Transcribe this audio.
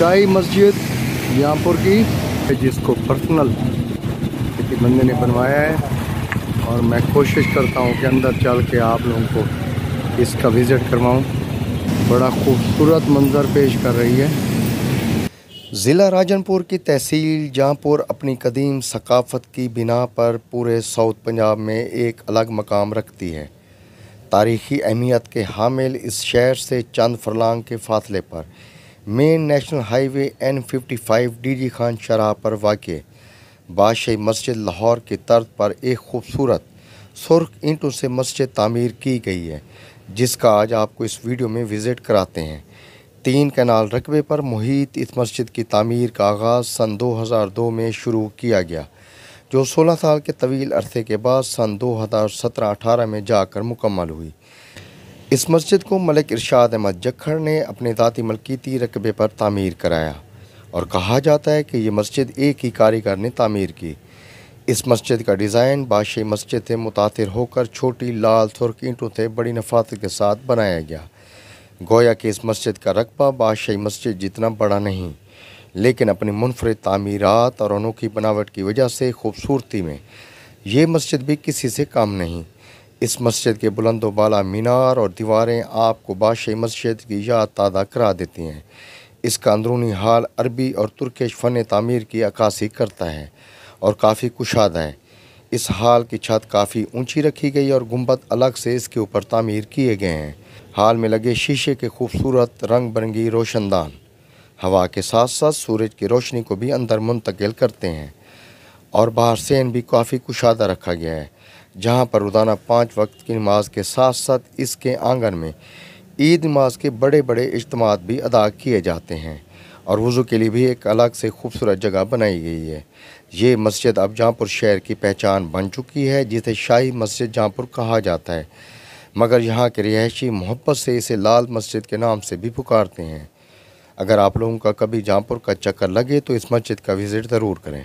शाही मस्जिद जहाँपुर की, जिसको पर्सनल किसी बंदे ने बनवाया है और मैं कोशिश करता हूँ कि अंदर चल के आप लोगों को इसका विज़िट करवाऊँ। बड़ा खूबसूरत मंज़र पेश कर रही है। ज़िला राजनपुर की तहसील जहाँपुर अपनी कदीम सकाफ़त की बिना पर पूरे साउथ पंजाब में एक अलग मकाम रखती है। तारीख़ी अहमियत के हामिल इस शहर से चंद फरलांग के फासले पर main national highway N55 DG Khan शाहराह पर वाक़ बादशाही मस्जिद लाहौर की तर्ज पर एक खूबसूरत सुर्ख ईंटों से मस्जिद तामीर की गई है, जिसका आज आपको इस वीडियो में विज़िट कराते हैं। 3 कैनाल रकबे पर मुहित इस मस्जिद की तामीर का आगाज़ सन 2002 में शुरू किया गया, जो 16 साल के तवील अरसे के बाद सन 2017-18 में जाकर मुकम्मल हुई। इस मस्जिद को मलिक इरशाद अहमद जक्खड़ ने अपने ज़ाती मलकीती रकबे पर तामीर कराया और कहा जाता है कि ये मस्जिद एक ही कारीगर ने तामीर की। इस मस्जिद का डिज़ाइन बादशाही मस्जिद से मुतासिर होकर छोटी लाल सुर्ख ईंटों से बड़ी नफासत के साथ बनाया गया। गोया कि इस मस्जिद का रकबा बादशाही मस्जिद जितना बड़ा नहीं, लेकिन अपनी मुनफरिद तामीरात और अनोखी बनावट की वजह से खूबसूरती में ये मस्जिद भी किसी से कम नहीं। इस मस्जिद के बुलंद बाला मीनार और दीवारें आपको बादशाही मस्जिद की याद ताज़ा करा देती हैं। इसका अंदरूनी हाल अरबी और तुर्किश फ़न तामीर की अक्कासी करता है और काफ़ी कुशादा है। इस हाल की छत काफ़ी ऊंची रखी गई और गुंबद अलग से इसके ऊपर तामीर किए गए हैं। हाल में लगे शीशे के खूबसूरत रंग बिरंगी रोशनदान हवा के साथ साथ सूरज की रोशनी को भी अंदर मुंतकिल करते हैं और बाहर सेन भी काफ़ी कुशादा रखा गया है, जहां पर रोज़ाना 5 वक्त की नमाज के साथ साथ इसके आंगन में ईद नमाज के बड़े बड़े इज्तिमात भी अदा किए जाते हैं और वज़ू के लिए भी एक अलग से खूबसूरत जगह बनाई गई है। ये मस्जिद अब जहाँपुर शहर की पहचान बन चुकी है, जिसे शाही मस्जिद जहाँपुर कहा जाता है, मगर यहाँ के रिहायशी मोहब्बत से इसे लाल मस्जिद के नाम से भी पुकारते हैं। अगर आप लोगों का कभी जहाँपुर का चक्कर लगे तो इस मस्जिद का विज़िट ज़रूर करें।